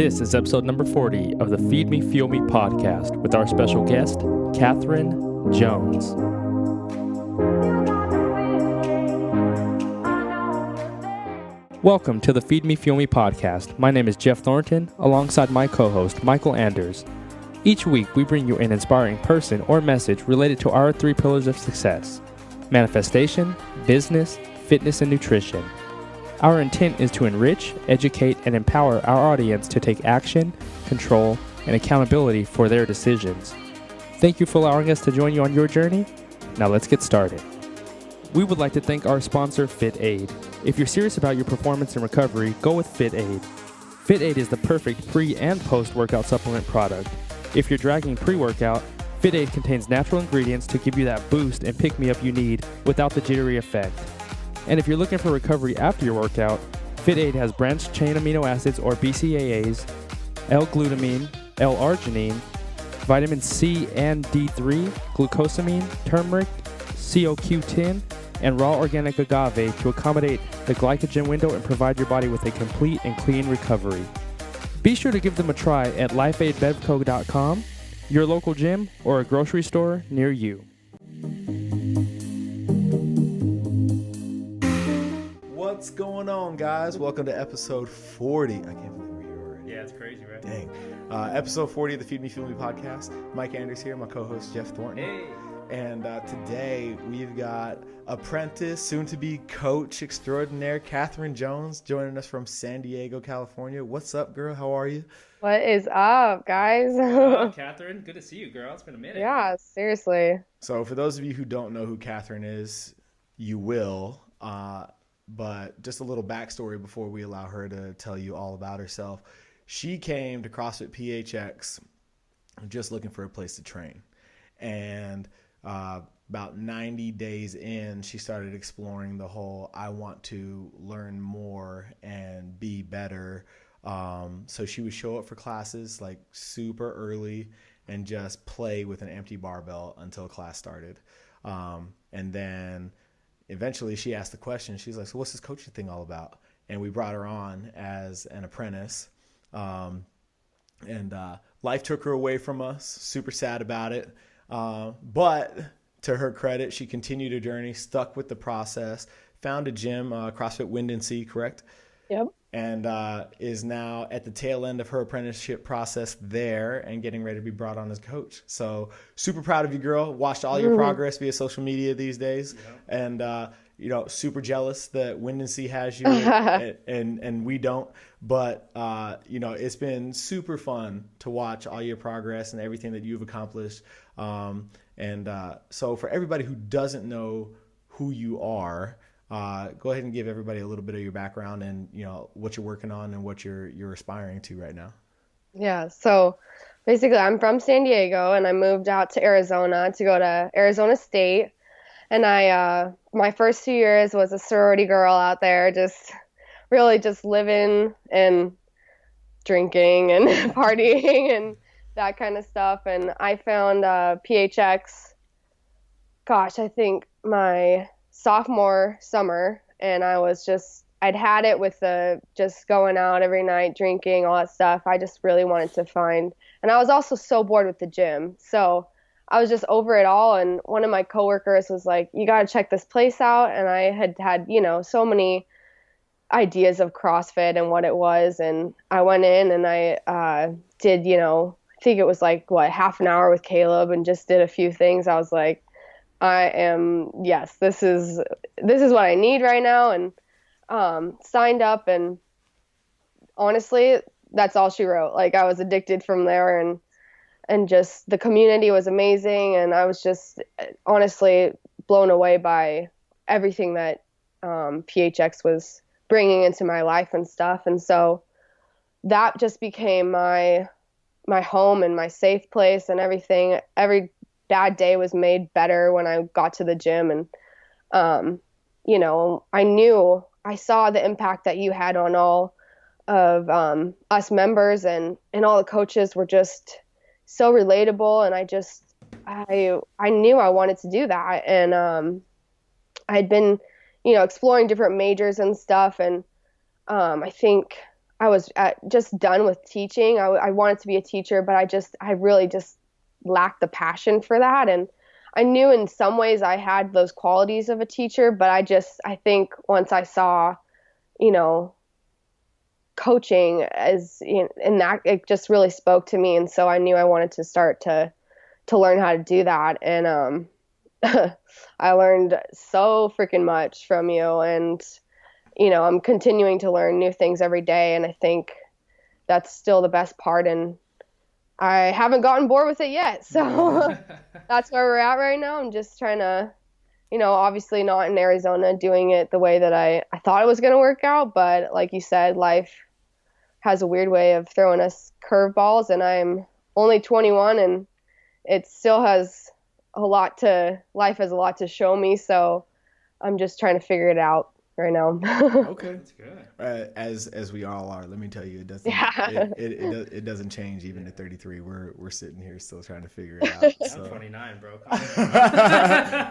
This is episode number 40 of the Feed Me, Fuel Me podcast with our special guest, Catherine Jones. Welcome to the Feed Me, Fuel Me podcast. My name is Jeff Thornton, alongside my co-host, Michael Anders. Each week, we bring you an inspiring person or message related to our three pillars of success: manifestation, business, fitness, and nutrition. Our intent is to enrich, educate, and empower our audience to take action, control, and accountability for their decisions. Thank you for allowing us to join you on your journey. Now let's get started. We would like to thank our sponsor, FitAid. If you're serious about your performance and recovery, go with FitAid. FitAid is the perfect pre- and post-workout supplement product. If you're dragging pre-workout, FitAid contains natural ingredients to give you that boost and pick-me-up you need without the jittery effect. And if you're looking for recovery after your workout, FitAid has branched-chain amino acids or BCAAs, L-glutamine, L-arginine, vitamin C and D3, glucosamine, turmeric, CoQ10, and raw organic agave to accommodate the glycogen window and provide your body with a complete and clean recovery. Be sure to give them a try at lifeaidbevco.com, your local gym, or a grocery store near you. What's going on, guys? Welcome to episode 40. I can't believe we're here already. Yeah, it's crazy, right? Dang. Episode 40 of the Feed Me, Fuel Me podcast. Mike Anders here, my co-host Jeff Thornton. Hey. And today we've got apprentice, soon-to-be coach extraordinaire, Catherine Jones, joining us from San Diego, California. What's up, girl? How are you? What is up, guys? Catherine, good to see you, girl. It's been a minute. Yeah, seriously. So for those of you who don't know who Catherine is, you will. But just a little backstory before we allow her to tell you all about herself. She came to CrossFit PHX just looking for a place to train. And about 90 days in, she started exploring the whole, I want to learn more and be better. So she would show up for classes like super early and just play with an empty barbell until class started. And then eventually she asked the question, she's like, so what's this coaching thing all about? And we brought her on as an apprentice. And life took her away from us, super sad about it. But to her credit, she continued her journey, stuck with the process, found a gym, CrossFit Wind and Sea, correct? Yep. And is now at the tail end of her apprenticeship process there and getting ready to be brought on as coach. So super proud of you, girl. Watched all your progress via social media these days. Yeah. And, super jealous that Wind and Sea has you and we don't. But, it's been super fun to watch all your progress and everything that you've accomplished. So for everybody who doesn't know who you are, go ahead and give everybody a little bit of your background and, what you're working on and what you're aspiring to right now. Yeah. So basically I'm from San Diego and I moved out to Arizona to go to Arizona State. And my first 2 years was a sorority girl out there, just really just living and drinking and partying and that kind of stuff. And I found PHX, I think my sophomore summer, and I'd had it with just going out every night, drinking, all that stuff. I just really wanted to find, and I was also so bored with the gym. So I was just over it all. And one of my coworkers was like, you got to check this place out. And I had so many ideas of CrossFit and what it was. And I went in and I did, I think it was like, half an hour with Caleb and just did a few things. I was like, this is what I need right now. And signed up, and honestly, that's all she wrote. Like, I was addicted from there, and just the community was amazing. And I was just honestly blown away by everything that PHX was bringing into my life and stuff. And so that just became my home and my safe place, and everything. Every bad day was made better when I got to the gym. And, I saw the impact that you had on all of us members, and all the coaches were just so relatable. And I knew I wanted to do that. And I'd been, exploring different majors and stuff. And I think just done with teaching. I wanted to be a teacher, but I really just lacked the passion for that. And I knew in some ways I had those qualities of a teacher, but I think once I saw, you know, coaching as, you know, and that it just really spoke to me. And so I knew I wanted to start to learn how to do that. And, I learned so freaking much from you, and you know, I'm continuing to learn new things every day, and I think that's still the best part, and I haven't gotten bored with it yet. So that's where we're at right now. I'm just trying to, you know, obviously not in Arizona doing it the way that I thought it was going to work out, but like you said, life has a weird way of throwing us curveballs, and I'm only 21, and it still has life has a lot to show me, so I'm just trying to figure it out right now. Okay, that's good. As we all are. Let me tell you, it doesn't. Yeah. It doesn't change even at 33. We're sitting here still trying to figure it out. So. I'm 29, bro.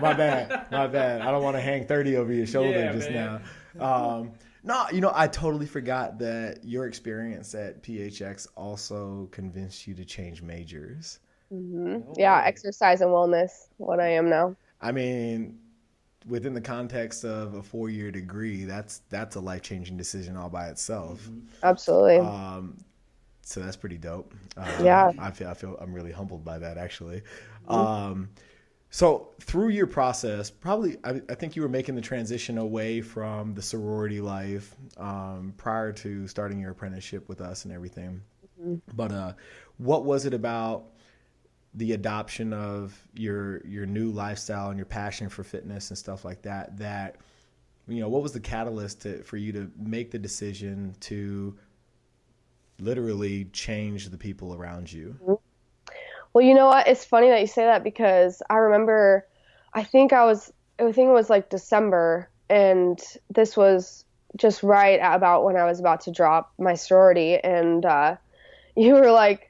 My bad. I don't want to hang 30 over your shoulder man. now. No, you know, I totally forgot that your experience at PHX also convinced you to change majors. Mm-hmm. Yeah, exercise and wellness, what I am now. I mean, within the context of a 4-year degree, that's a life-changing decision all by itself. Mm-hmm. Absolutely. So that's pretty dope. Yeah. I feel I'm really humbled by that, actually. Mm-hmm. So through your process, probably I think you were making the transition away from the sorority life prior to starting your apprenticeship with us and everything. Mm-hmm. But what was it about the adoption of your new lifestyle and your passion for fitness and stuff like that, you know, what was the catalyst for you to make the decision to literally change the people around you? Well, you know what? It's funny that you say that, because I remember, I think it was like December, and this was just right about when I was about to drop my sorority, and you were like,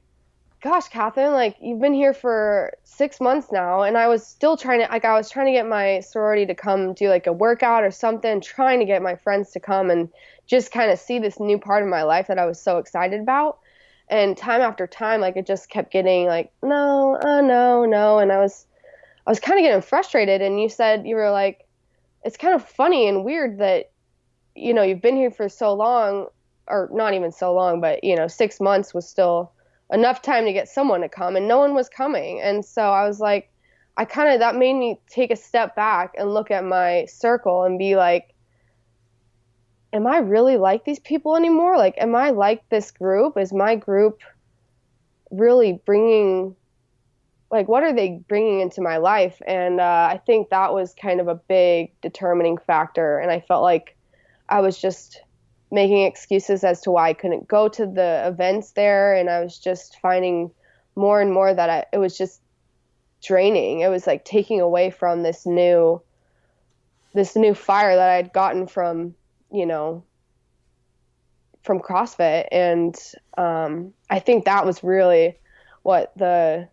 gosh, Catherine, like, you've been here for 6 months now. And I was still trying to get my sorority to come do like a workout or something, trying to get my friends to come and just kind of see this new part of my life that I was so excited about. And time after time, like, it just kept getting like, no, no. And I was kind of getting frustrated. And you were like, it's kind of funny and weird that, you know, you've been here for so long, or not even so long, but, you know, 6 months was still enough time to get someone to come, and no one was coming. And so I was like, that made me take a step back and look at my circle and be like, am I really like these people anymore? Like, am I like this group? Is my group really bringing, like, what are they bringing into my life? And I think that was kind of a big determining factor. And I felt like I was just making excuses as to why I couldn't go to the events there. And I was just finding more and more that it was just draining. It was like taking away from this new fire that I'd gotten from, you know, from CrossFit. And I think that was really what the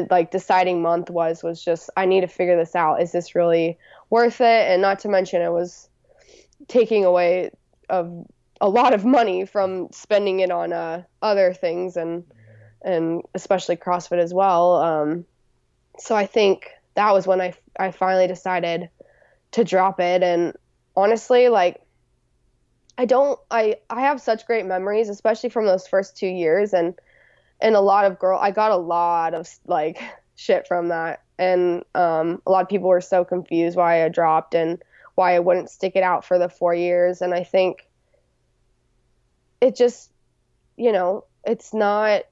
like deciding month was just, I need to figure this out. Is this really worth it? And not to mention, it was taking away of a lot of money from spending it on other things, and especially CrossFit as well. So I think that was when I finally decided to drop it. And honestly, like, I have such great memories, especially from those first 2 years, and I got a lot of like shit from that. And a lot of people were so confused why I dropped and why I wouldn't stick it out for the 4 years. And I think it just, you know, it's not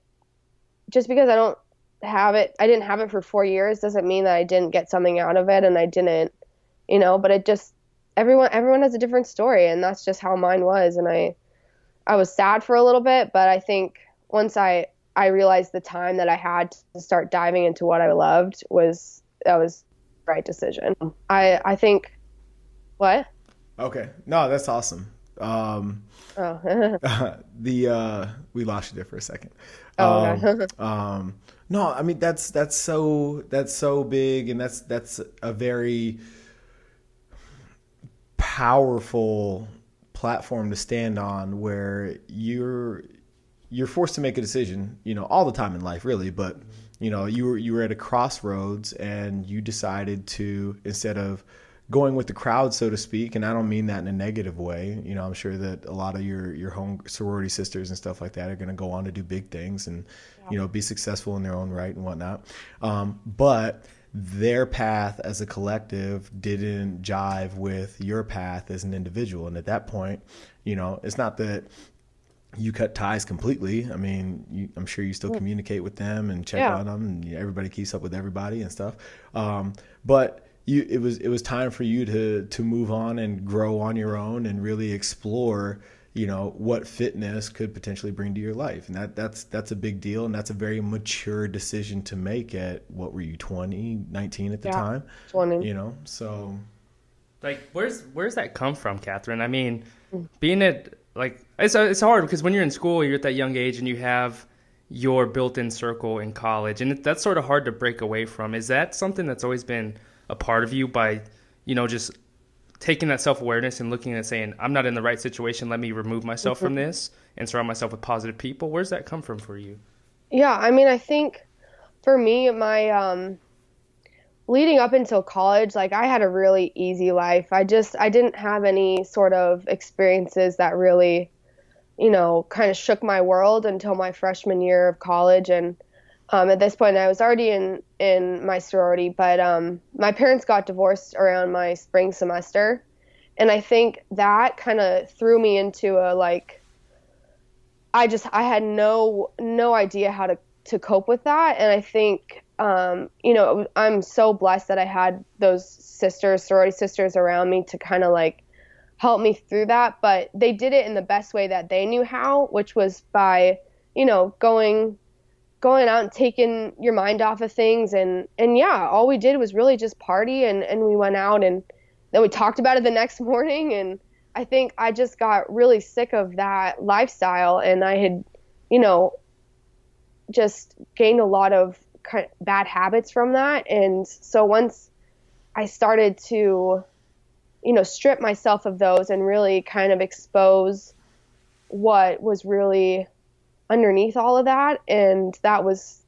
just because I didn't have it for 4 years doesn't mean that I didn't get something out of it, and I didn't, you know, but it just, everyone has a different story, and that's just how mine was. And I was sad for a little bit, but I think once I realized the time that I had to start diving into what I loved was the right decision. I think, what? Okay. No, that's awesome. We lost you there for a second. Okay. No, I mean, that's so big, and that's a very powerful platform to stand on where you're forced to make a decision, all the time in life, really. But, you were at a crossroads and you decided to, instead of going with the crowd, so to speak, and I don't mean that in a negative way. I'm sure that a lot of your home sorority sisters and stuff like that are going to go on to do big things and, be successful in their own right and whatnot. But their path as a collective didn't jive with your path as an individual. And at that point, it's not that you cut ties completely. I mean, I'm sure you still communicate with them and check on them, and everybody keeps up with everybody and stuff. But it was time for you to move on and grow on your own and really explore, what fitness could potentially bring to your life. And that's a big deal. And that's a very mature decision to make at, what were you, 20, 19 at the time? 20. So. Like, where's that come from, Catherine? I mean, being at, like, it's hard because when you're in school, you're at that young age and you have your built-in circle in college. And that's sort of hard to break away from. Is that something that's always been a part of you by, just taking that self-awareness and looking and saying, I'm not in the right situation, let me remove myself from this and surround myself with positive people? Where's that come from for you? Yeah, I mean, I think for me, my leading up until college, like, I had a really easy life. I didn't have any sort of experiences that really, kind of shook my world until my freshman year of college. And at this point, I was already in my sorority, but my parents got divorced around my spring semester. And I think that kind of threw me into a, like, I had no idea how to cope with that. And I think, I'm so blessed that I had those sorority sisters around me to kind of, like, help me through that. But they did it in the best way that they knew how, which was by, going out and taking your mind off of things. And yeah, all we did was really just party, and we went out and then we talked about it the next morning. And I think I just got really sick of that lifestyle, and I had, just gained a lot of kind of bad habits from that. And so once I started to, strip myself of those and really kind of expose what was really underneath all of that, and that was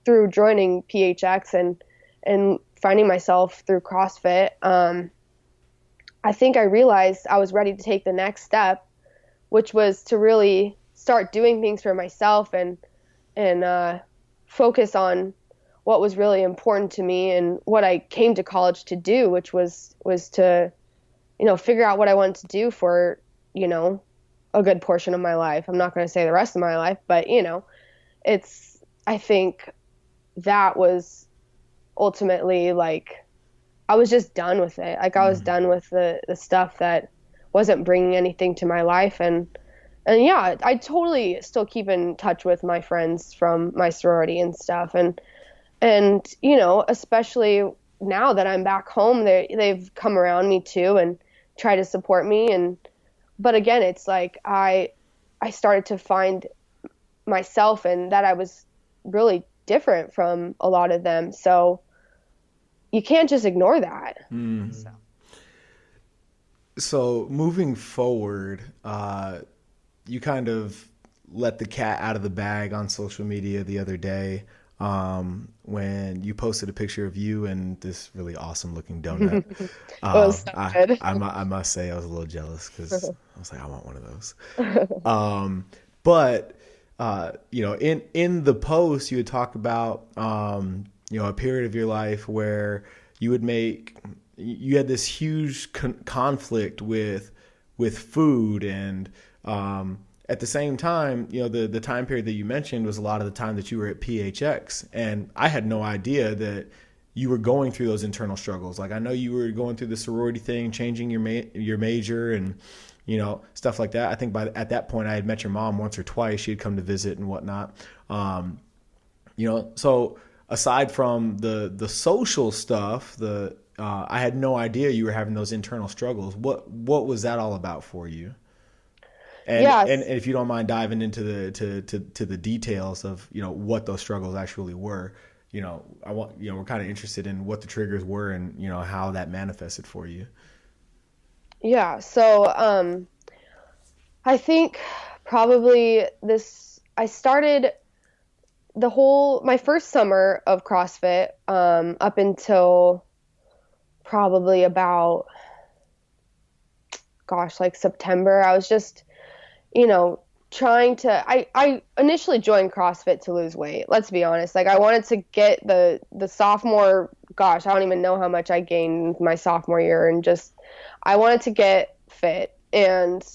through joining PHX and finding myself through CrossFit, I think I realized I was ready to take the next step, which was to really start doing things for myself and focus on what was really important to me and what I came to college to do, which was to, figure out what I wanted to do for, a good portion of my life. I'm not going to say the rest of my life, but, I think that was ultimately, like, I was just done with it. Like, I was done with the stuff that wasn't bringing anything to my life. And yeah, I totally still keep in touch with my friends from my sorority and stuff. And especially now that I'm back home, they've come around me too and try to support me. But again, it's like I started to find myself, and that I was really different from a lot of them. So you can't just ignore that. So moving forward, you kind of let the cat out of the bag on social media the other day when you posted a picture of you and this really awesome looking donut. I must say I was a little jealous because I was like, I want one of those. But in the post you would talk about a period of your life where you had this huge conflict with food, and at the same time, the time period that you mentioned was a lot of the time that you were at PHX, and I had no idea that you were going through those internal struggles. Like, I know you were going through the sorority thing, changing your major and stuff like that. I think at that point I had met your mom once or twice. She had come to visit and whatnot. So aside from the social stuff, I had no idea you were having those internal struggles. What was that all about for you? And, yes. and if you don't mind diving into the details of what those struggles actually were, we're kind of interested in what the triggers were and how that manifested for you. Yeah. So I think probably I started my first summer of CrossFit, up until probably about, gosh, like September. I was just, you know, I initially joined CrossFit to lose weight. Let's be honest. Like I wanted to get the sophomore, gosh, I don't even know how much I gained my sophomore year, and just, I wanted to get fit, and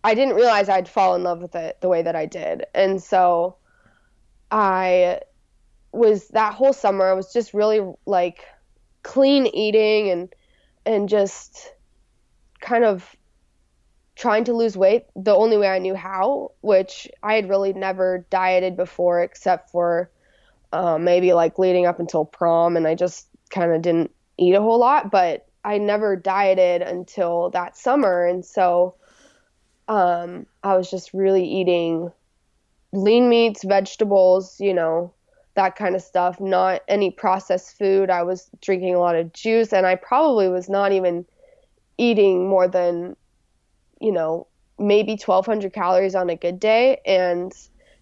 I didn't realize I'd fall in love with it the way that I did. And so I that whole summer, I was just really like clean eating, and just kind of trying to lose weight the only way I knew how, which I had really never dieted before, except for maybe like leading up until prom, and I just kind of didn't eat a whole lot, but I never dieted until that summer. And so I was just really eating lean meats, vegetables, that kind of stuff, not any processed food. I was drinking a lot of juice, and I probably was not even eating more than, maybe 1,200 calories on a good day. And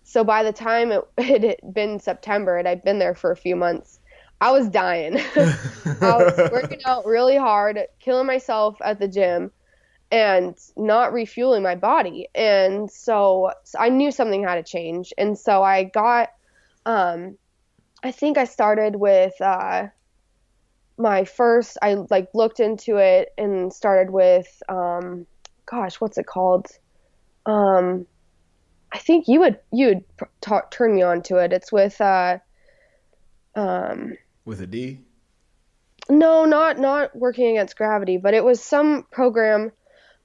so by the time it had been September and I'd been there for a few months, I was dying. I was working out really hard, killing myself at the gym, and not refueling my body. And so I knew something had to change. And so I got, I think I started with I looked into it and started with, gosh, what's it called? I think you would turn me on to it. It's with, with a D? No, not working against gravity, but it was some program.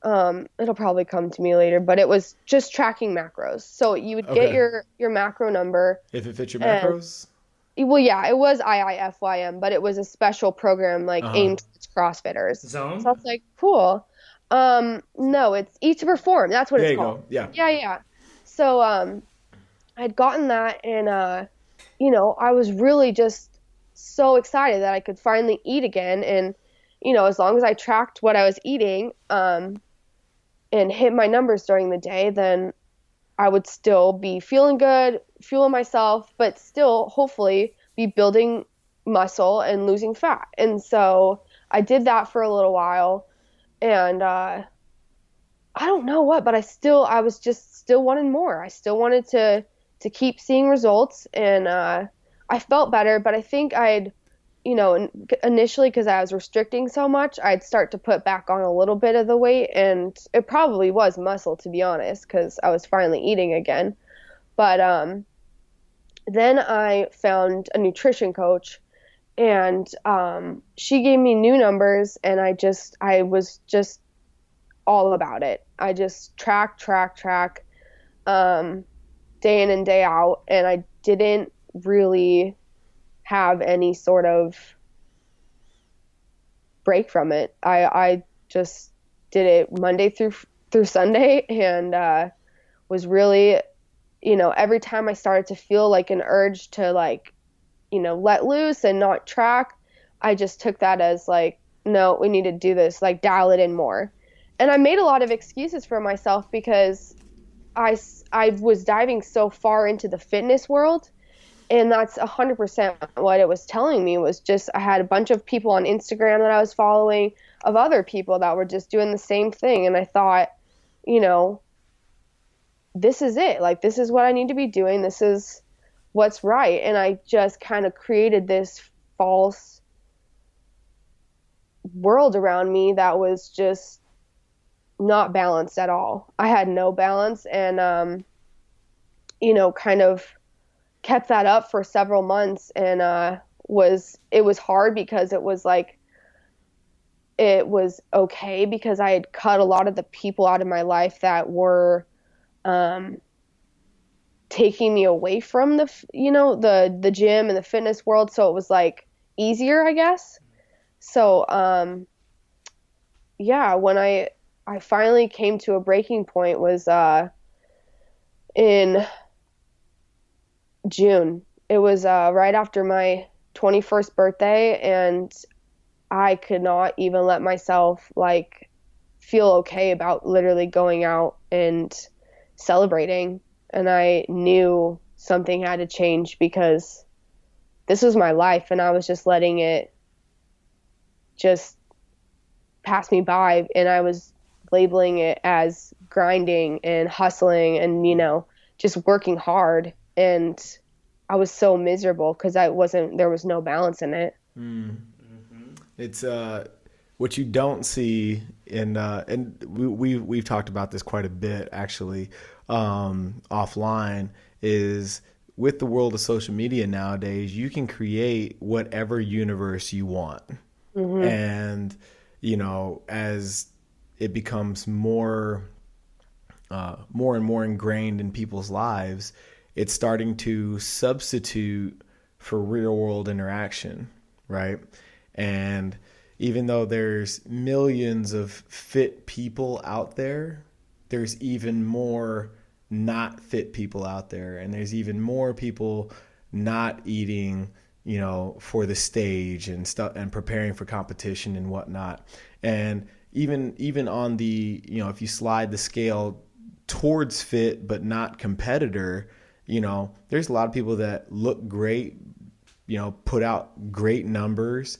It'll probably come to me later, but it was just tracking macros. So you would get your macro number. If it fits your macros? Well, yeah, it was IIFYM, but it was a special program aimed towards CrossFitters. Zone? So I was like, cool. No, it's Eat to Perform. That's what it's called. Go. Yeah. Yeah. So I'd gotten that, and I was really just so excited that I could finally eat again. And as long as I tracked what I was eating and hit my numbers during the day, then I would still be feeling good, fueling myself, but still hopefully be building muscle and losing fat. And so I did that for a little while, and I don't know what, but I was just still wanting more. I still wanted to keep seeing results, and I felt better, but I think I'd, initially, because I was restricting so much, I'd start to put back on a little bit of the weight, and it probably was muscle, to be honest, because I was finally eating again. But then I found a nutrition coach, and she gave me new numbers, and I was just all about it. I just track, day in and day out, and I didn't really have any sort of break from it. I just did it Monday through Sunday, and was really, every time I started to feel like an urge to let loose and not track, I just took that as no, we need to do this, dial it in more. And I made a lot of excuses for myself because I was diving so far into the fitness world. And that's 100% what it was telling me, was just I had a bunch of people on Instagram that I was following, of other people that were just doing the same thing. And I thought, this is it. This is what I need to be doing. This is what's right. And I just kind of created this false world around me that was just not balanced at all. I had no balance, and, kind of kept that up for several months, and it was hard because it was it was okay because I had cut a lot of the people out of my life that were taking me away from the gym and the fitness world, so it was easier, I guess. So when I finally came to a breaking point was in June. It was right after my 21st birthday, and I could not even let myself feel okay about literally going out and celebrating. And I knew something had to change because this was my life and I was just letting it just pass me by, and I was labeling it as grinding and hustling and, just working hard. And I was so miserable because there was no balance in it. It's what you don't see and we've talked about this quite a bit actually offline, is with the world of social media nowadays, you can create whatever universe you want. And as it becomes more and more ingrained in people's lives, it's starting to substitute for real world interaction, right? And even though there's millions of fit people out there, there's even more not fit people out there. And there's even more people not eating, for the stage and stuff and preparing for competition and whatnot. And even on the, if you slide the scale towards fit but not competitor, there's a lot of people that look great, put out great numbers,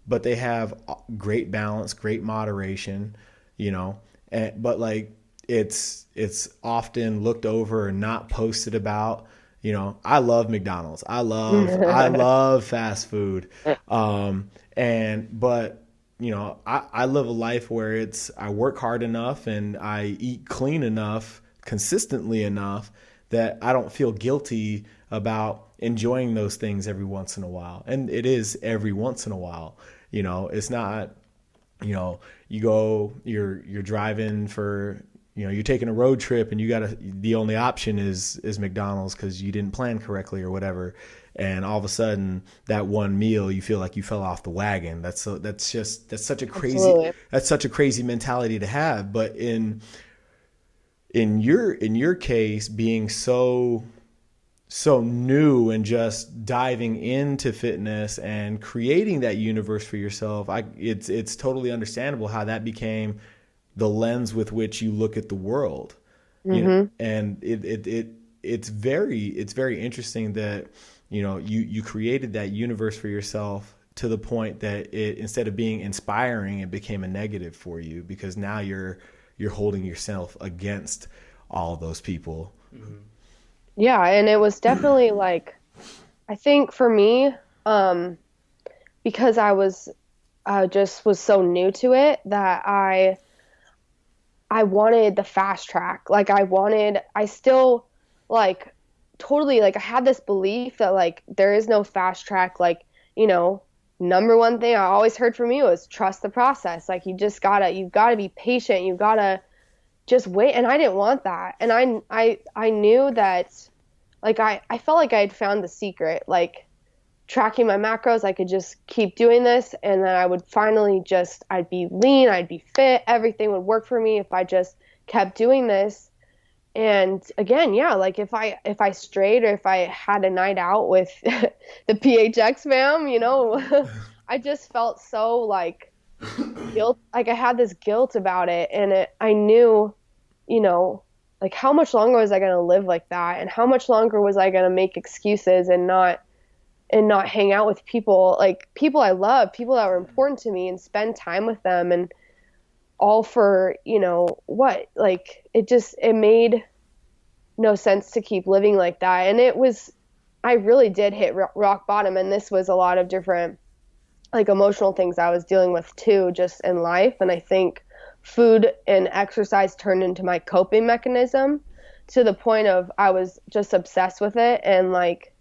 but they have great balance, great moderation, but like it's often looked over and not posted about. I love McDonald's. I love fast food. I live a life where I work hard enough and I eat clean enough, consistently enough that I don't feel guilty about enjoying those things every once in a while. And it is every once in a while. It's not, you're driving for, you're taking a road trip and the only option is McDonald's because you didn't plan correctly or whatever. And all of a sudden that one meal, you feel like you fell off the wagon. That's such a crazy mentality to have. But in your case, being so new and just diving into fitness and creating that universe for yourself, it's totally understandable how that became the lens with which you look at the world. And it's very interesting that you created that universe for yourself to the point that instead of being inspiring, it became a negative for you because now you're holding yourself against all those people. Yeah, and it was definitely like, I think for me, because I just was so new to it that I wanted the fast track. Like I still like totally like I had this belief that like there is no fast track. Like, number one thing I always heard from you was trust the process. Like you've gotta be patient. You've gotta just wait. And I didn't want that. And I knew that like I felt like I had found the secret, like tracking my macros. I could just keep doing this and then I would finally I'd be lean, I'd be fit. Everything would work for me if I just kept doing this. And again, yeah, like if I strayed or if I had a night out with the PHX fam, I just felt so like guilt. Like I had this guilt about it, and I knew, like how much longer was I going to live like that, and how much longer was I going to make excuses and not hang out with people, like people I love, people that were important to me, and spend time with them, and all for, what, like it made no sense to keep living like that. And I really did hit rock bottom. And this was a lot of different like emotional things I was dealing with too, just in life. And I think food and exercise turned into my coping mechanism to the point of I was just obsessed with it. And like,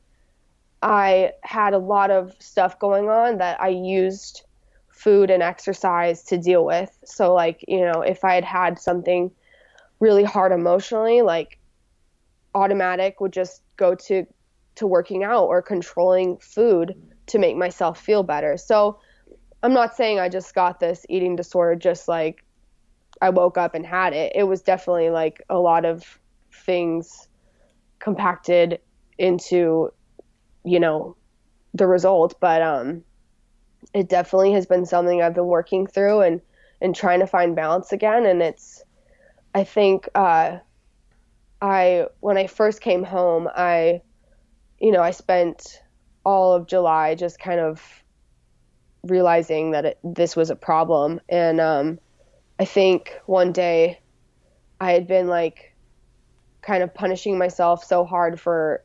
I had a lot of stuff going on that I used food and exercise to deal with. So like, if I had something really hard emotionally, like automatic would just go to working out or controlling food to make myself feel better. So I'm not saying I just got this eating disorder just like I woke up and had it. It was definitely like a lot of things compacted into, the result. But it definitely has been something I've been working through and trying to find balance again. And it's I think when I first came home, I spent all of July just kind of realizing that this was a problem. And I think one day I had been like kind of punishing myself so hard for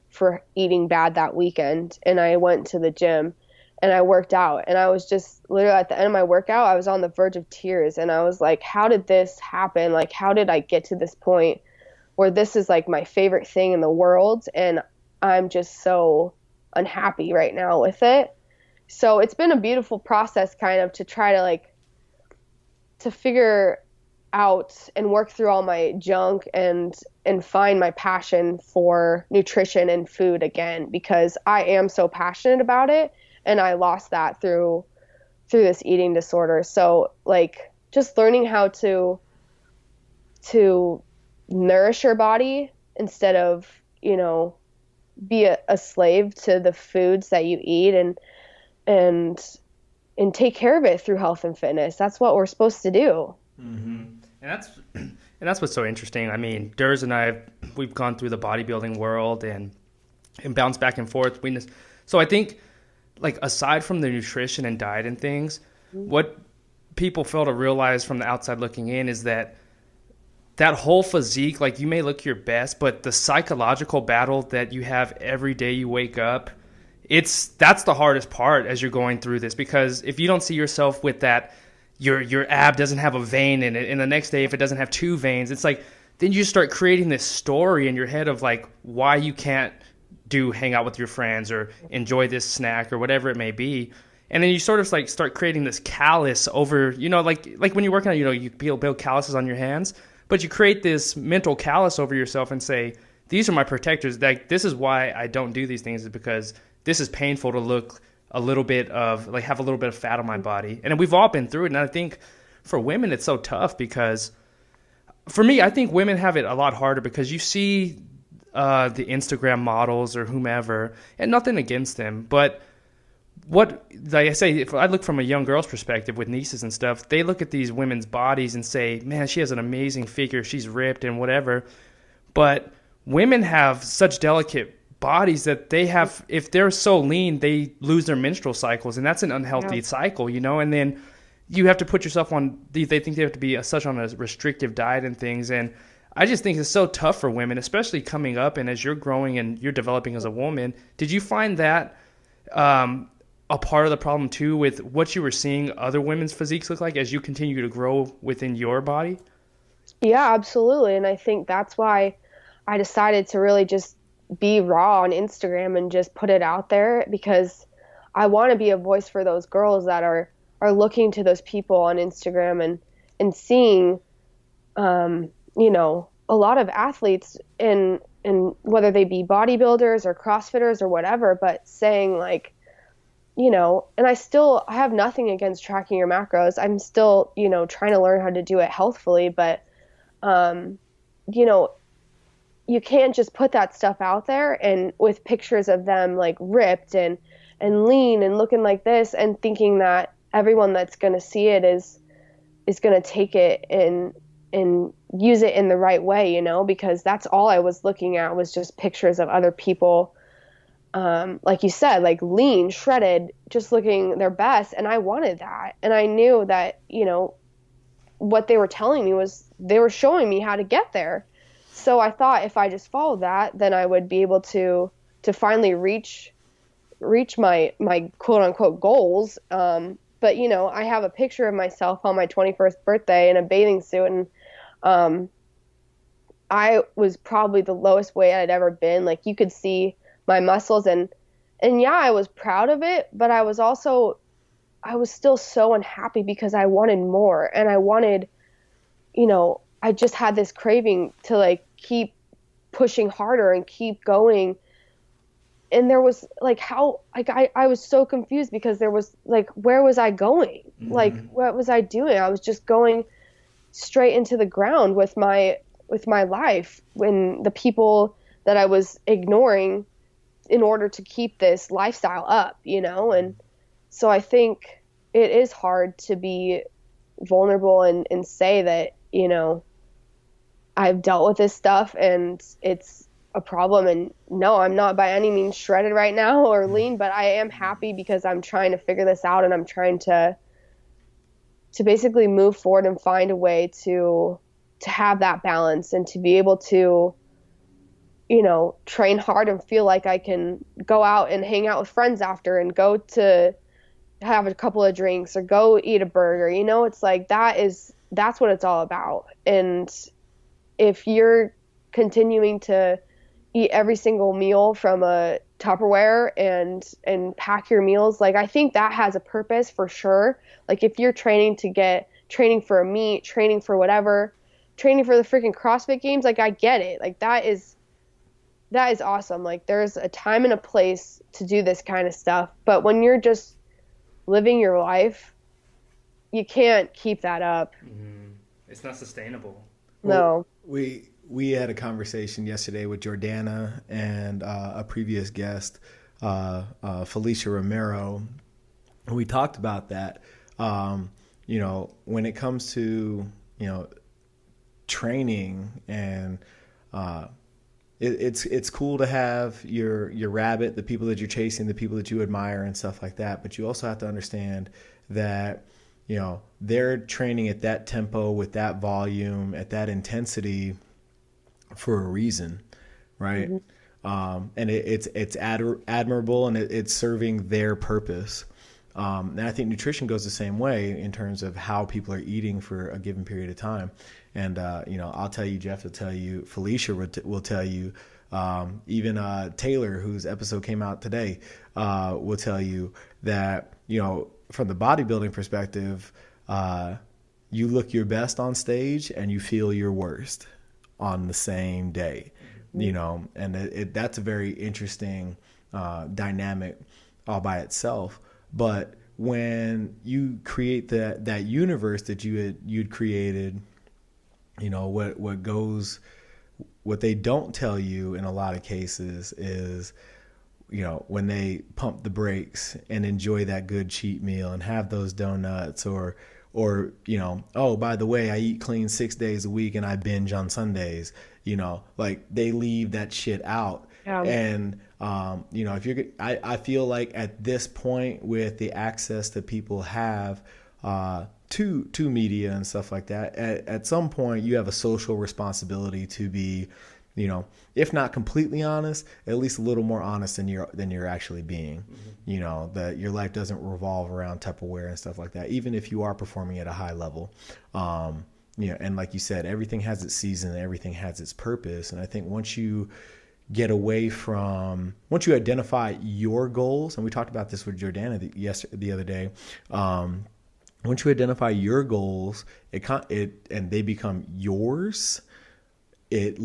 eating bad that weekend, and I went to the gym and I worked out, and I was just literally at the end of my workout, I was on the verge of tears, and I was like, how did this happen? Like, how did I get to this point where this is like my favorite thing in the world, and I'm just so unhappy right now with it. So it's been a beautiful process kind of to try to like to figure out and work through all my junk and find my passion for nutrition and food again, because I am so passionate about it, and I lost that through this eating disorder. So like just learning how to nourish your body instead of, be a slave to the foods that you eat, and take care of it through health and fitness. That's what we're supposed to do. Mm-hmm. And that's what's so interesting. I mean, Durs and I, we've gone through the bodybuilding world and bounced back and forth. So I think, like, aside from the nutrition and diet and things, what people fail to realize from the outside looking in is that whole physique, like, you may look your best, but the psychological battle that you have every day you wake up, that's the hardest part as you're going through this. Because if you don't see yourself with that, your ab doesn't have a vein in it, and the next day if it doesn't have two veins, it's like, then you start creating this story in your head of like why you can't hang out with your friends or enjoy this snack or whatever it may be. And then you sort of like start creating this callus over, like when you're working out, you build calluses on your hands, but you create this mental callus over yourself and say, these are my protectors. Like, this is why I don't do these things, is because this is painful to look a little bit of, like, have a little bit of fat on my body. And we've all been through it. And I think for women, it's so tough because, for me, I think women have it a lot harder because you see the Instagram models or whomever, and nothing against them, but what, like I say, if I look from a young girl's perspective with nieces and stuff, they look at these women's bodies and say, man, she has an amazing figure, she's ripped and whatever. But women have such delicate bodies that they have, if they're so lean, they lose their menstrual cycles, and that's an unhealthy cycle, and then you have to put yourself on, they think they have to be such on a restrictive diet and things. And I just think it's so tough for women, especially coming up and as you're growing and you're developing as a woman. Did you find that a part of the problem too, with what you were seeing other women's physiques look like as you continue to grow within your body? Yeah, absolutely. And I think that's why I decided to really just be raw on Instagram and just put it out there, because I want to be a voice for those girls that are looking to those people on Instagram and seeing, a lot of athletes in whether they be bodybuilders or CrossFitters or whatever, but saying like, and I have nothing against tracking your macros. I'm still, trying to learn how to do it healthfully, but, you can't just put that stuff out there and with pictures of them like ripped and lean and looking like this and thinking that everyone that's going to see it is going to take it and use it in the right way, because that's all I was looking at was just pictures of other people, like you said, like lean, shredded, just looking their best. And I wanted that. And I knew that, what they were telling me was they were showing me how to get there. So I thought if I just followed that, then I would be able to finally reach my quote unquote goals. But I have a picture of myself on my 21st birthday in a bathing suit, and I was probably the lowest weight I'd ever been. Like, you could see my muscles, and yeah, I was proud of it, but I was still so unhappy because I wanted more, and I wanted, I just had this craving to like keep pushing harder and keep going. And there was like, I was so confused because there was like, where was I going? Mm-hmm. Like, what was I doing? I was just going straight into the ground with my life, when the people that I was ignoring in order to keep this lifestyle up, and so I think it is hard to be vulnerable and say that, I've dealt with this stuff and it's a problem. And no, I'm not by any means shredded right now or lean, but I am happy because I'm trying to figure this out, and I'm trying to basically move forward and find a way to have that balance and to be able to, train hard and feel like I can go out and hang out with friends after and go to have a couple of drinks or go eat a burger. It's like that's what it's all about. And if you're continuing to eat every single meal from a Tupperware and pack your meals, like I think that has a purpose for sure. Like if you're training for a meet, training for whatever, training for the freaking CrossFit games, like I get it. Like that is awesome. Like there's a time and a place to do this kind of stuff. But when you're just living your life, you can't keep that up. It's not sustainable. No. Well, we had a conversation yesterday with Jordana and a previous guest, Felicia Romero. And we talked about that. When it comes to, training and it's cool to have your rabbit, the people that you're chasing, the people that you admire and stuff like that. But you also have to understand that, they're training at that tempo, with that volume, at that intensity for a reason, right? And it's admirable, and it's serving their purpose. And I think nutrition goes the same way in terms of how people are eating for a given period of time. And, I'll tell you, Jeff will tell you, Felicia will tell you, even Taylor, whose episode came out today, will tell you that, from the bodybuilding perspective, you look your best on stage and you feel your worst on the same day, and that's a very interesting dynamic all by itself. But when you create that universe that you'd created, what they don't tell you in a lot of cases is, when they pump the brakes and enjoy that good cheat meal and have those donuts or, oh, by the way, I eat clean 6 days a week and I binge on Sundays, like they leave that shit out. Yeah. And, I feel like at this point, with the access that people have, to media and stuff like that, at some point you have a social responsibility to be, if not completely honest, at least a little more honest than you're actually being. That your life doesn't revolve around Tupperware and stuff like that, even if you are performing at a high level. And like you said, everything has its season and everything has its purpose. And I think once you identify your goals, and we talked about this with Jordana the other day, once you identify your goals, and they become yours, it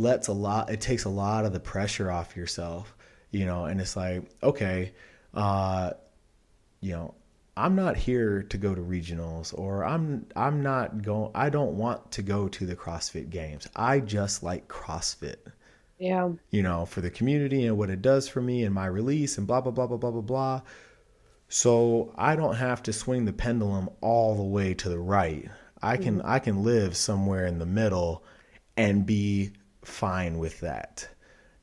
takes a lot of the pressure off yourself, and it's like, okay, I'm not here to go to regionals, or I don't want to go to the CrossFit games. I just like CrossFit. Yeah. For the community and what it does for me and my release and blah, blah, blah, blah, blah, blah, blah. So I don't have to swing the pendulum all the way to the right. I can live somewhere in the middle and be fine with that,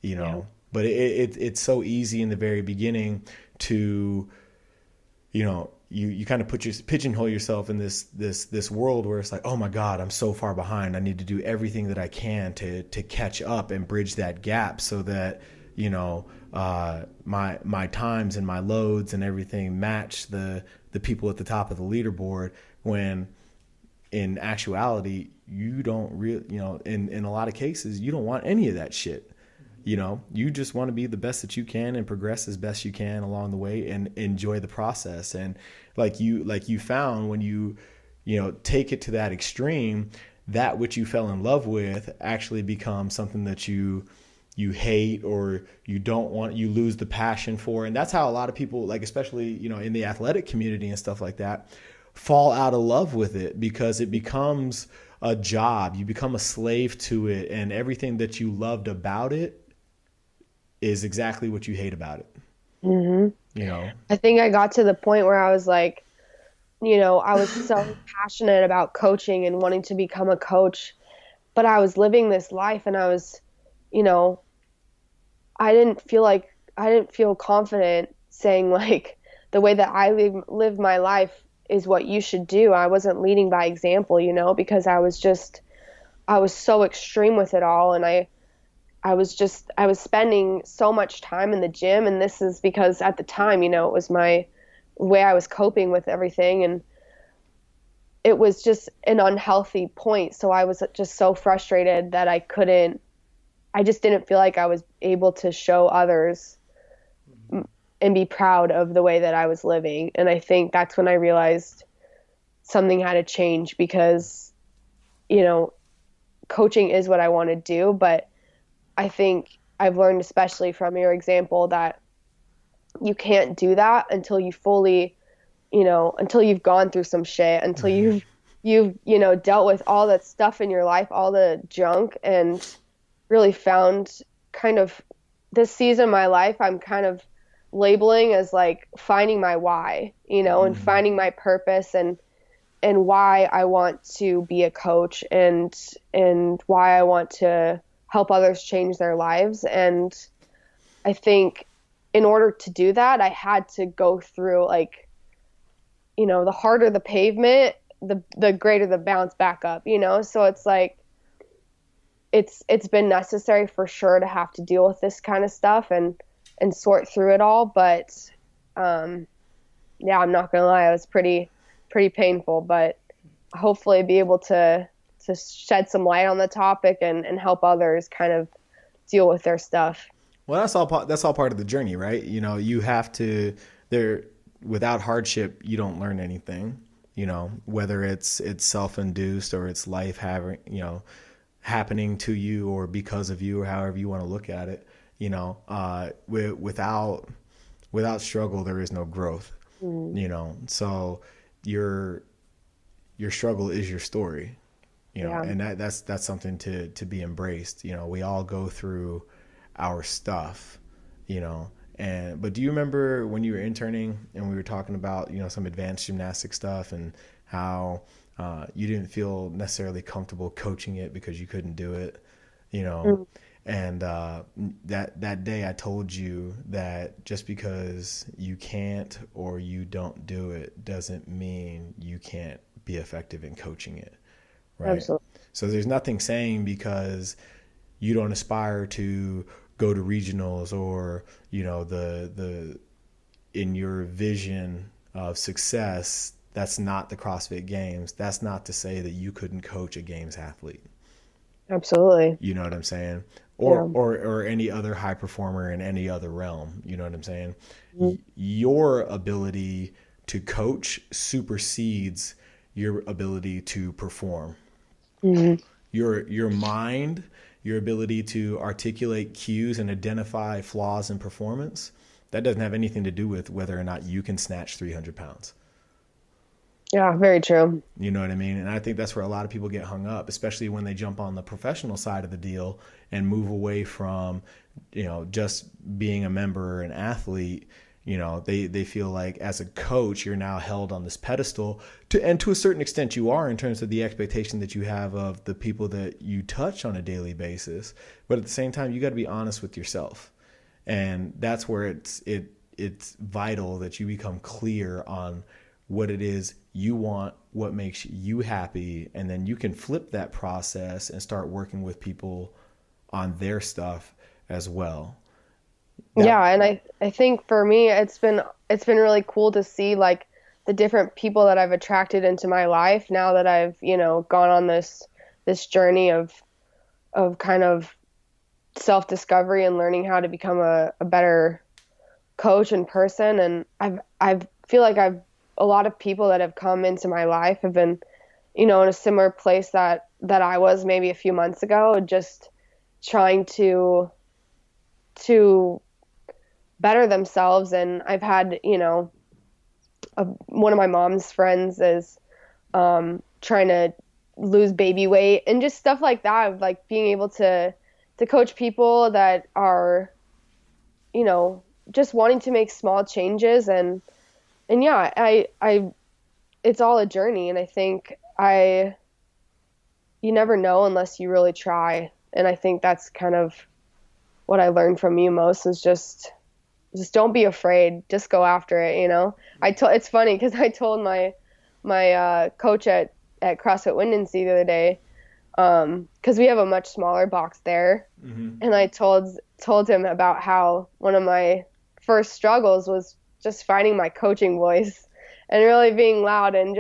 Yeah. But it's so easy in the very beginning to, you kind of pigeonhole yourself in this world where it's like, oh my God, I'm so far behind. I need to do everything that I can to catch up and bridge that gap so that, my times and my loads and everything match the people at the top of the leaderboard, when in actuality, you don't really, in a lot of cases, you don't want any of that shit. You just want to be the best that you can and progress as best you can along the way and enjoy the process. And like you found, when you take it to that extreme, that which you fell in love with actually becomes something that you hate, or you don't want, you lose the passion for. And that's how a lot of people, like, especially, in the athletic community and stuff like that, fall out of love with it, because it becomes a job. You become a slave to it, and everything that you loved about it is exactly what you hate about it. Mm-hmm. I think I got to the point where I was like, I was so passionate about coaching and wanting to become a coach. but I was living this life, and I was, you know, I didn't feel confident saying like the way that live my life is what you should do. I wasn't leading by example, because I was so extreme with it all, and I was spending so much time in the gym, and this is because at the time, it was my way I was coping with everything, and it was just an unhealthy point. So I was just so frustrated that I just didn't feel like I was able to show others and be proud of the way that I was living. And I think that's when I realized something had to change, because, coaching is what I want to do. But I think I've learned, especially from your example, that you can't do that until you fully, until you've gone through some shit, until you've dealt with all that stuff in your life, all the junk, and really found kind of this season of my life, I'm kind of labeling as like finding my why, and finding my purpose, and why I want to be a coach, and why I want to help others change their lives. And I think in order to do that, I had to go through, like, the harder the pavement, the greater the bounce back up, so it's like, it's been necessary for sure to have to deal with this kind of stuff and sort through it all. But yeah, I'm not gonna lie, it was pretty painful, but hopefully be able to shed some light on the topic and help others kind of deal with their stuff. Well, that's all part of the journey, right? You have to, without hardship, you don't learn anything, whether it's self-induced or it's life having, happening to you or because of you, or however you want to look at it. Without struggle, there is no growth. So your struggle is your story, Yeah. and that's something to be embraced. We all go through our stuff, but do you remember when you were interning and we were talking about, some advanced gymnastic stuff, and how you didn't feel necessarily comfortable coaching it because you couldn't do it, and that day I told you that just because you can't or you don't do it doesn't mean you can't be effective in coaching it, right? Absolutely. So there's nothing saying because you don't aspire to go to regionals, or the in your vision of success, that's not the CrossFit Games. That's not to say that you couldn't coach a Games athlete. Absolutely. You know what I'm saying? Yeah. Or any other high performer in any other realm. You know what I'm saying? Your ability to coach supersedes your ability to perform. Your mind, your ability to articulate cues and identify flaws in performance, that doesn't have anything to do with whether or not you can snatch 300 pounds. Yeah, very true. You know what I mean? And I think that's where a lot of people get hung up, especially when they jump on the professional side of the deal and move away from, just being a member or an athlete. They feel like as a coach, you're now held on this pedestal, and to a certain extent you are, in terms of the expectation that you have of the people that you touch on a daily basis. But at the same time, you got to be honest with yourself. And that's where it's vital that you become clear on what it is you want, what makes you happy, and then you can flip that process and start working with people on their stuff as well. Yeah, and I think for me it's been really cool to see like the different people that I've attracted into my life now that I've, gone on this journey of kind of self-discovery and learning how to become a better coach and person. And I feel like a lot of people that have come into my life have been, in a similar place that I was maybe a few months ago, just trying to better themselves. And I've had, one of my mom's friends is trying to lose baby weight, and just stuff like that, of like being able to coach people that are, just wanting to make small changes. And yeah, I it's all a journey. And I think I you never know unless you really try. And I think that's kind of what I learned from you most is just don't be afraid. Just go after it, you know? It's funny because I told my coach at CrossFit Windansea the other day, because we have a much smaller box there. And I told him about how one of my first struggles was just finding my coaching voice and really being loud and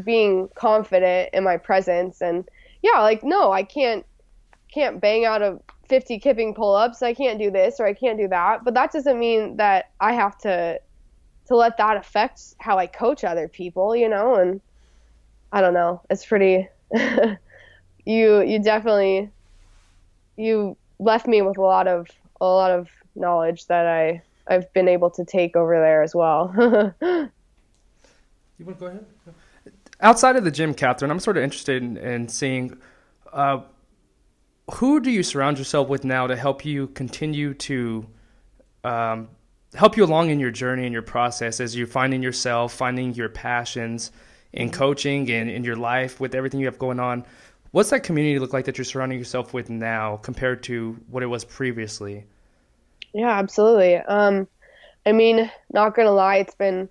being confident in my presence. And yeah, like, no, I can't bang out a 50 kipping pull-ups. I can't do this or I can't do that. But that doesn't mean that I have to let that affect how I coach other people, you know? And I don't know. It's pretty, you definitely, you left me with a lot of knowledge that I've been able to take over there as well. You want to go ahead? Outside of the gym, Catherine, I'm sort of interested in seeing who do you surround yourself with now to help you continue to help you along in your journey and your process as you're finding yourself, finding your passions in coaching and in your life with everything you have going on. What's that community look like that you're surrounding yourself with now compared to what it was previously? Yeah, absolutely. I mean, not gonna lie, it's been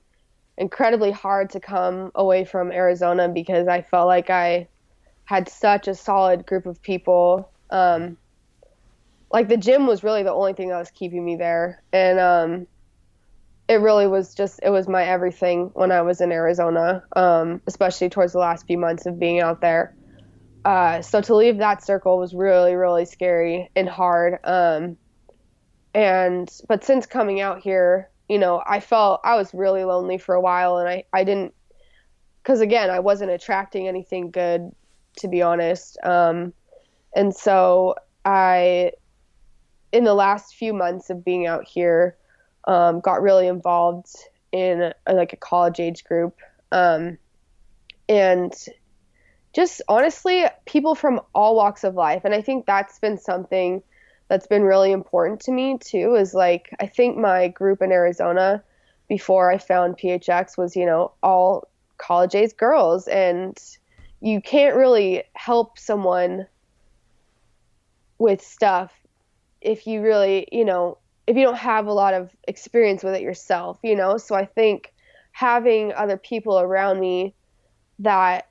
incredibly hard to come away from Arizona because I felt like I had such a solid group of people. Like the gym was really the only thing that was keeping me there. And it really was it was my everything when I was in Arizona, especially towards the last few months of being out there. So to leave that circle was really, really scary and hard. But since coming out here, you know, I felt I was really lonely for a while, and I didn't, because again, I wasn't attracting anything good, to be honest. And so in the last few months of being out here, got really involved in a college age group. And just honestly, people from all walks of life. And I think that's been something that's been really important to me too, is like, I think my group in Arizona before I found PHX was, you know, all college age girls, and you can't really help someone with stuff if you really, you know, if you don't have a lot of experience with it yourself, you know? So I think having other people around me that,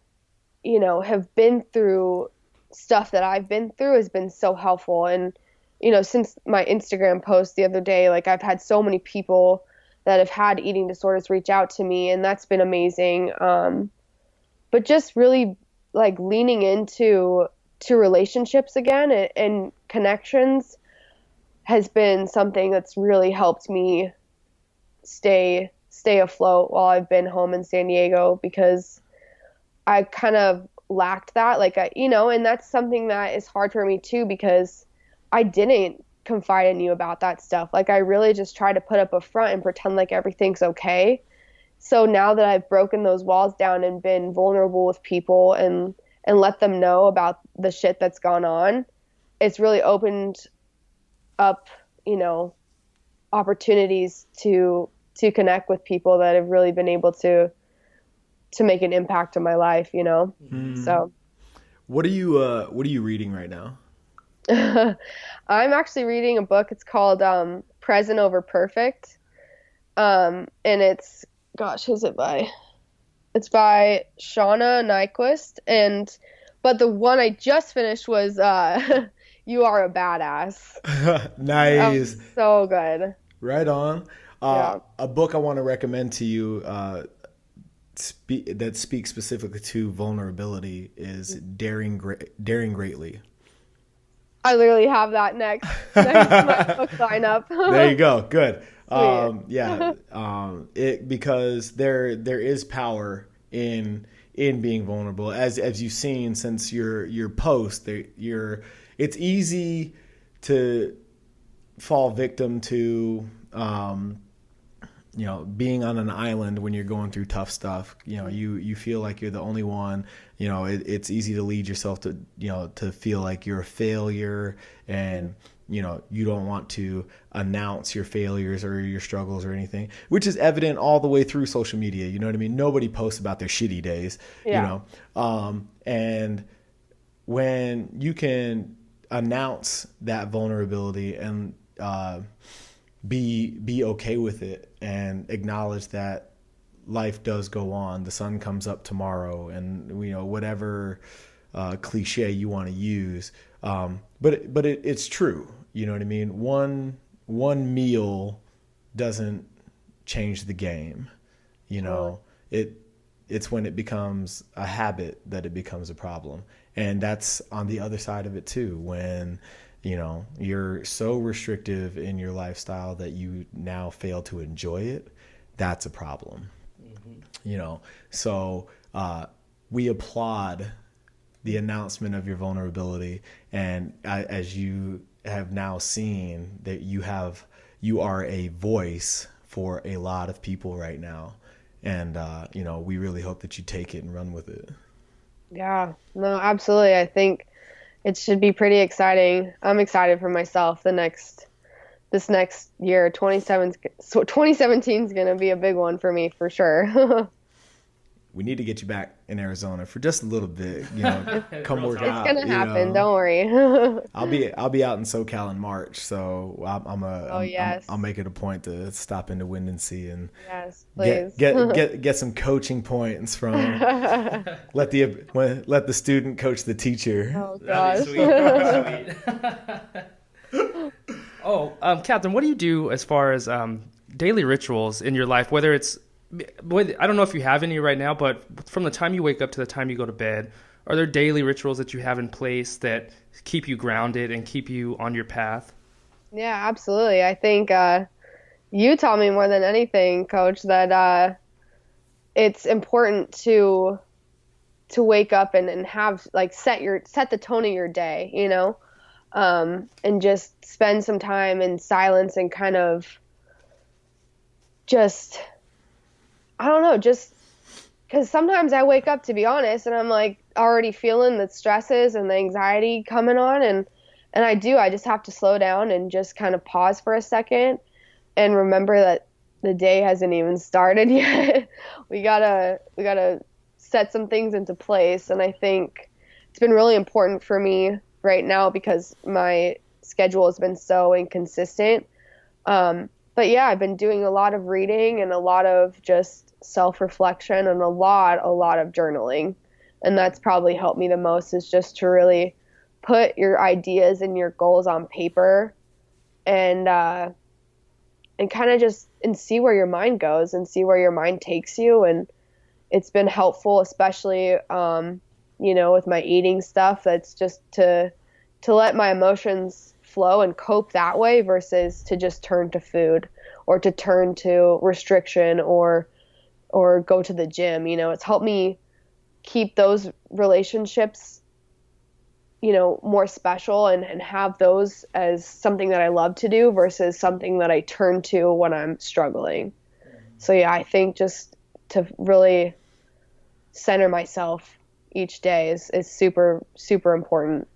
you know, have been through stuff that I've been through has been so helpful. And, you know, since my Instagram post the other day, like I've had so many people that have had eating disorders reach out to me, and that's been amazing. But just really like leaning into relationships again and connections has been something that's really helped me stay afloat while I've been home in San Diego, because I kind of lacked that, you know, and that's something that is hard for me too, because I didn't confide in you about that stuff. Like I really just try to put up a front and pretend like everything's okay. So now that I've broken those walls down and been vulnerable with people and let them know about the shit that's gone on, it's really opened up, you know, opportunities to connect with people that have really been able to make an impact on my life, you know? So what are you reading right now? I'm actually reading a book. It's called Present Over Perfect. And it's, gosh, who's it by? It's by Shauna Nyquist. But the one I just finished was You Are a Badass. Nice. So good. Right on. Yeah. A book I want to recommend to you that speaks specifically to vulnerability is Daring Greatly. I literally have that next to my book lineup. There you go. Good. Because there is power in being vulnerable, as you've seen since your post. It's easy to fall victim to you know, being on an island when you're going through tough stuff. You know, you feel like you're the only one. You know, it's easy to lead yourself to, you know, to feel like you're a failure, and, you know, you don't want to announce your failures or your struggles or anything, which is evident all the way through social media. You know what I mean? Nobody posts about their shitty days, you know? And when you can announce that vulnerability and be okay with it and acknowledge that life does go on, the sun comes up tomorrow, and whatever cliche you want to use, but it's true. You know what I mean? One meal doesn't change the game. It's when it becomes a habit that it becomes a problem. And that's on the other side of it too, when you're so restrictive in your lifestyle that you now fail to enjoy it. That's a problem. So we applaud the announcement of your vulnerability, and as you have now seen that you are a voice for a lot of people right now, and we really hope that you take it and run with it. Yeah, no, absolutely. I think it should be pretty exciting. I'm excited for myself. This next year, 2017 is going to be a big one for me for sure. We need to get you back in Arizona for just a little bit, come work out. It's gonna happen. Don't worry. I'll be out in SoCal in March, so I'll make it a point to stop into Windansea and yes, please. get some coaching points from let the student coach the teacher. Oh gosh. Sweet. Catherine, what do you do as far as daily rituals in your life? Whether it's I don't know if you have any right now, but from the time you wake up to the time you go to bed, are there daily rituals that you have in place that keep you grounded and keep you on your path? Yeah, absolutely. I think you taught me more than anything, Coach, that it's important to wake up and have set the tone of your day, and just spend some time in silence and kind of just, I don't know, just because sometimes I wake up, to be honest, and I'm already feeling the stresses and the anxiety coming on, and I just have to slow down and just kind of pause for a second and remember that the day hasn't even started yet. we gotta set some things into place, and I think it's been really important for me right now because my schedule has been so inconsistent. But yeah, I've been doing a lot of reading and a lot of just self-reflection and a lot of journaling. And that's probably helped me the most, is just to really put your ideas and your goals on paper and kind of just see where your mind goes and see where your mind takes you. And it's been helpful, especially, with my eating stuff. That's just to let my emotions flow and cope that way versus to just turn to food or to turn to restriction or go to the gym. It's helped me keep those relationships, more special and have those as something that I love to do versus something that I turn to when I'm struggling. So yeah, I think just to really center myself each day is super, super important.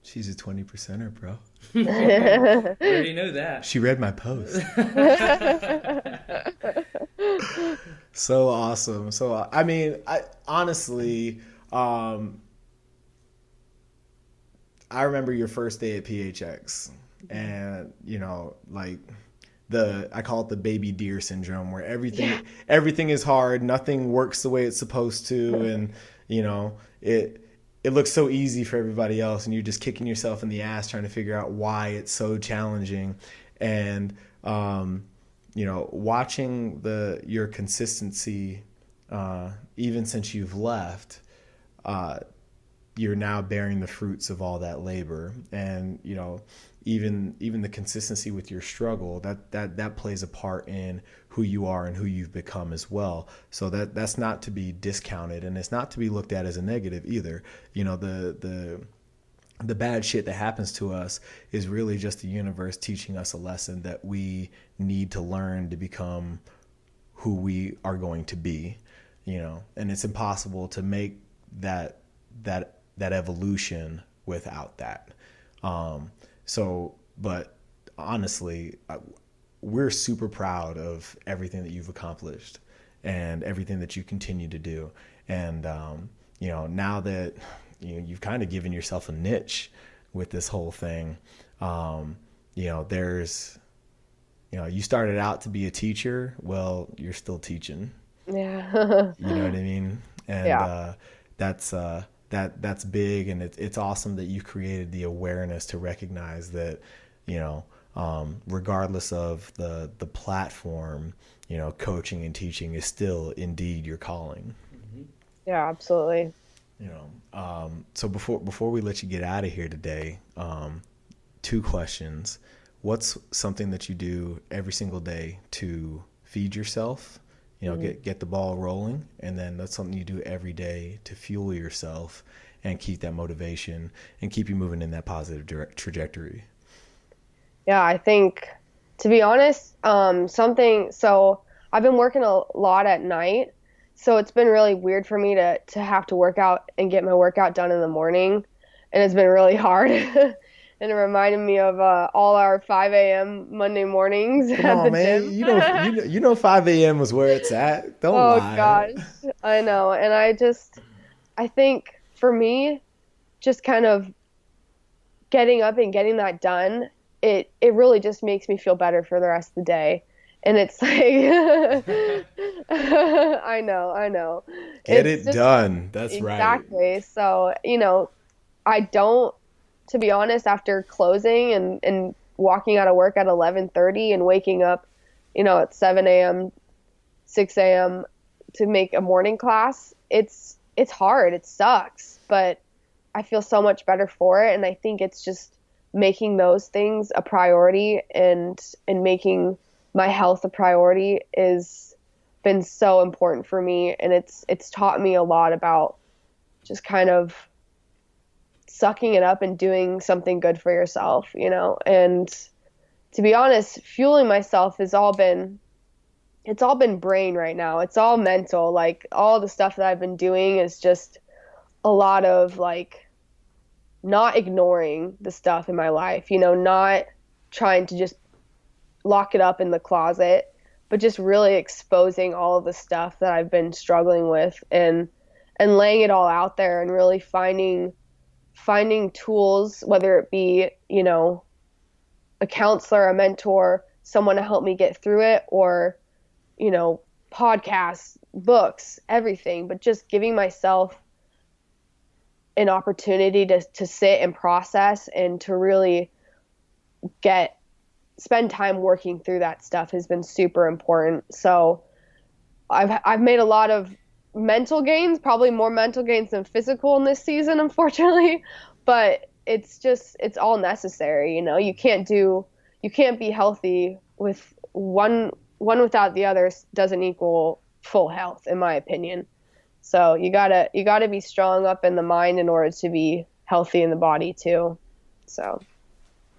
She's a 20%er, bro. I already know that. She read my post. So awesome. So, I honestly, I remember your first day at PHX, and I call it the baby deer syndrome, where everything is hard, nothing works the way it's supposed to, and it looks so easy for everybody else, and you're just kicking yourself in the ass trying to figure out why it's so challenging. And watching your consistency, even since you've left, you're now bearing the fruits of all that labor. And even the consistency with your struggle, that plays a part in who you are and who you've become as well. So that's not to be discounted, and it's not to be looked at as a negative either. The bad shit that happens to us is really just the universe teaching us a lesson that we need to learn to become who we are going to be, and it's impossible to make that evolution without that. But honestly, we're super proud of everything that you've accomplished and everything that you continue to do. And, now that you've kind of given yourself a niche with this whole thing. There's, you started out to be a teacher. Well, you're still teaching. Yeah. You know what I mean? And that's big, and it's awesome that you created the awareness to recognize that, regardless of the platform, coaching and teaching is still indeed your calling. Yeah, absolutely. So before we let you get out of here today, 2 questions. What's something that you do every single day to feed yourself, get the ball rolling? And then that's something you do every day to fuel yourself and keep that motivation and keep you moving in that positive trajectory. Yeah, I think, to be honest, so I've been working a lot at night, so it's been really weird for me to have to work out and get my workout done in the morning, and it's been really hard. And it reminded me of all our 5 a.m. Monday mornings at the man. gym. You know 5 a.m. was where it's at. Don't lie. Oh gosh, I know. And I think for me, just kind of getting up and getting that done, it really just makes me feel better for the rest of the day. And it's like, I know. Get it done. That's right. Exactly. So, I don't, to be honest, after closing and walking out of work at 11:30 and waking up, at 7 a.m., 6 a.m. to make a morning class, it's hard. It sucks, but I feel so much better for it. And I think it's just making those things a priority and making my health a priority is been so important for me. And it's taught me a lot about just kind of sucking it up and doing something good for yourself, and to be honest, fueling myself it's all been brain right now. It's all mental. Like all the stuff that I've been doing is just a lot of like not ignoring the stuff in my life, not trying to just lock it up in the closet, but just really exposing all of the stuff that I've been struggling with and laying it all out there and really finding tools, whether it be, a counselor, a mentor, someone to help me get through it, or, podcasts, books, everything, but just giving myself an opportunity to sit and process and to really spend time working through that stuff has been super important. So I've made a lot of mental gains, probably more mental gains than physical in this season, unfortunately, but it's all necessary. You can't be healthy with one without the other doesn't equal full health, in my opinion. So you gotta be strong up in the mind in order to be healthy in the body too. So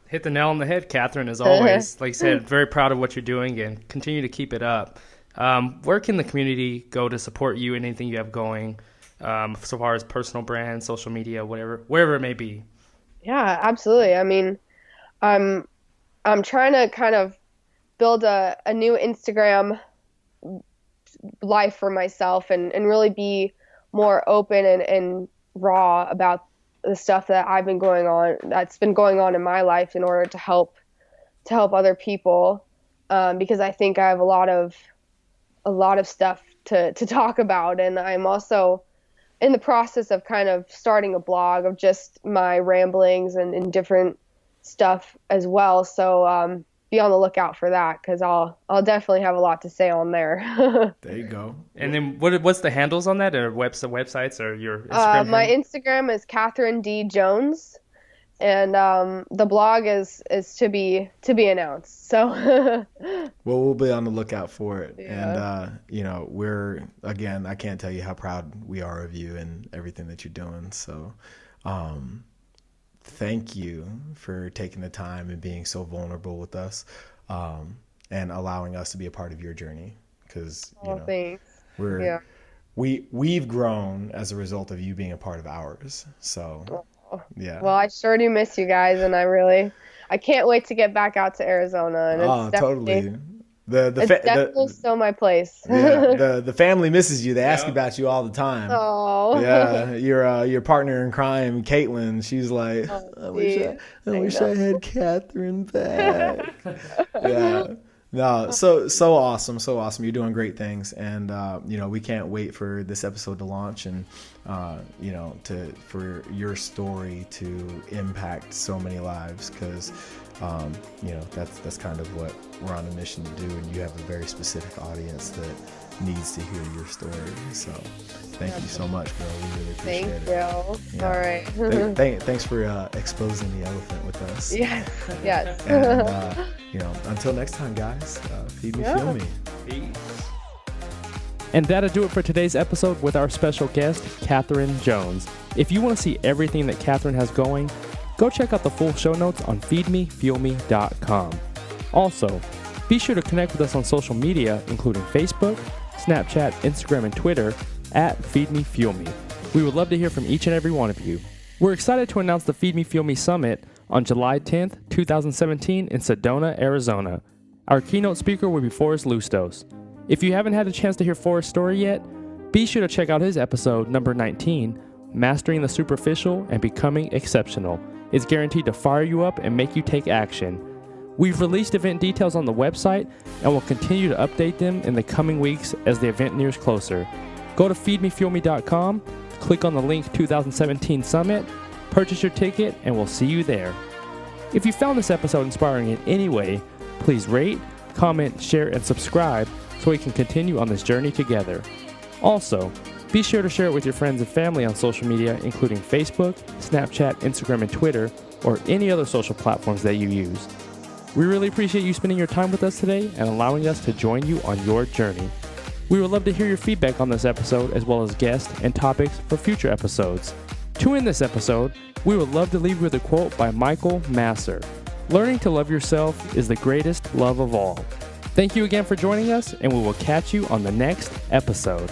hit the nail on the head, Catherine, as always. Like you said, very proud of what you're doing and continue to keep it up. Where can the community go to support you and anything you have going, so far as personal brand, social media, wherever it may be? Yeah, absolutely. I mean, I'm trying to kind of build a new Instagram life for myself and really be more open and raw about the stuff that's been going on in my life in order to help other people, because I think I have a lot of stuff to talk about, and I'm also in the process of kind of starting a blog of just my ramblings and different stuff as well. So be on the lookout for that, because I'll definitely have a lot to say on there. There you go. And then what's the handles on that, or websites, or your Instagram? My Instagram is Catherine D. Jones, and the blog is to be announced. So well, we'll be on the lookout for it. Yeah. And I can't tell you how proud we are of you and everything that you're doing. So thank you for taking the time and being so vulnerable with us, and allowing us to be a part of your journey, because thanks. we've grown as a result of you being a part of ours. So yeah. Well, I sure do miss you guys, and I can't wait to get back out to Arizona. And it's totally. It's definitely still my place. The family misses you. They ask about you all the time. Oh. Yeah, your partner in crime, Caitlin. She's like, I wish I had Catherine back. Yeah. No, so awesome, so awesome. You're doing great things, and we can't wait for this episode to launch, and for your story to impact so many lives, because that's kind of what we're on a mission to do, and you have a very specific audience that needs to hear your story. So thank you so much, girl. We really appreciate it. Thank you. Yeah. All right. Thanks for exposing the elephant with us. Yes. And, until next time, guys, feed me, feel me. Peace. And that'll do it for today's episode with our special guest, Catherine Jones. If you want to see everything that Catherine has going, go check out the full show notes on feedmefuelme.com. Also, be sure to connect with us on social media, including Facebook, Snapchat, Instagram, and Twitter at feedmefuelme. We would love to hear from each and every one of you. We're excited to announce the Feed Me Fuel Me Summit on July 10th, 2017 in Sedona, Arizona. Our keynote speaker will be Forrest Lustos. If you haven't had a chance to hear Forrest's story yet, be sure to check out his episode number 19, Mastering the Superficial and Becoming Exceptional. It's guaranteed to fire you up and make you take action. We've released event details on the website and will continue to update them in the coming weeks as the event nears closer. Go to feedmefuelme.com, click on the link 2017 Summit, purchase your ticket, and we'll see you there. If you found this episode inspiring in any way, please rate, comment, share, and subscribe so we can continue on this journey together. Also, be sure to share it with your friends and family on social media, including Facebook, Snapchat, Instagram, and Twitter, or any other social platforms that you use. We really appreciate you spending your time with us today and allowing us to join you on your journey. We would love to hear your feedback on this episode, as well as guests and topics for future episodes. To end this episode, we would love to leave you with a quote by Michael Masser. Learning to love yourself is the greatest love of all. Thank you again for joining us, and we will catch you on the next episode.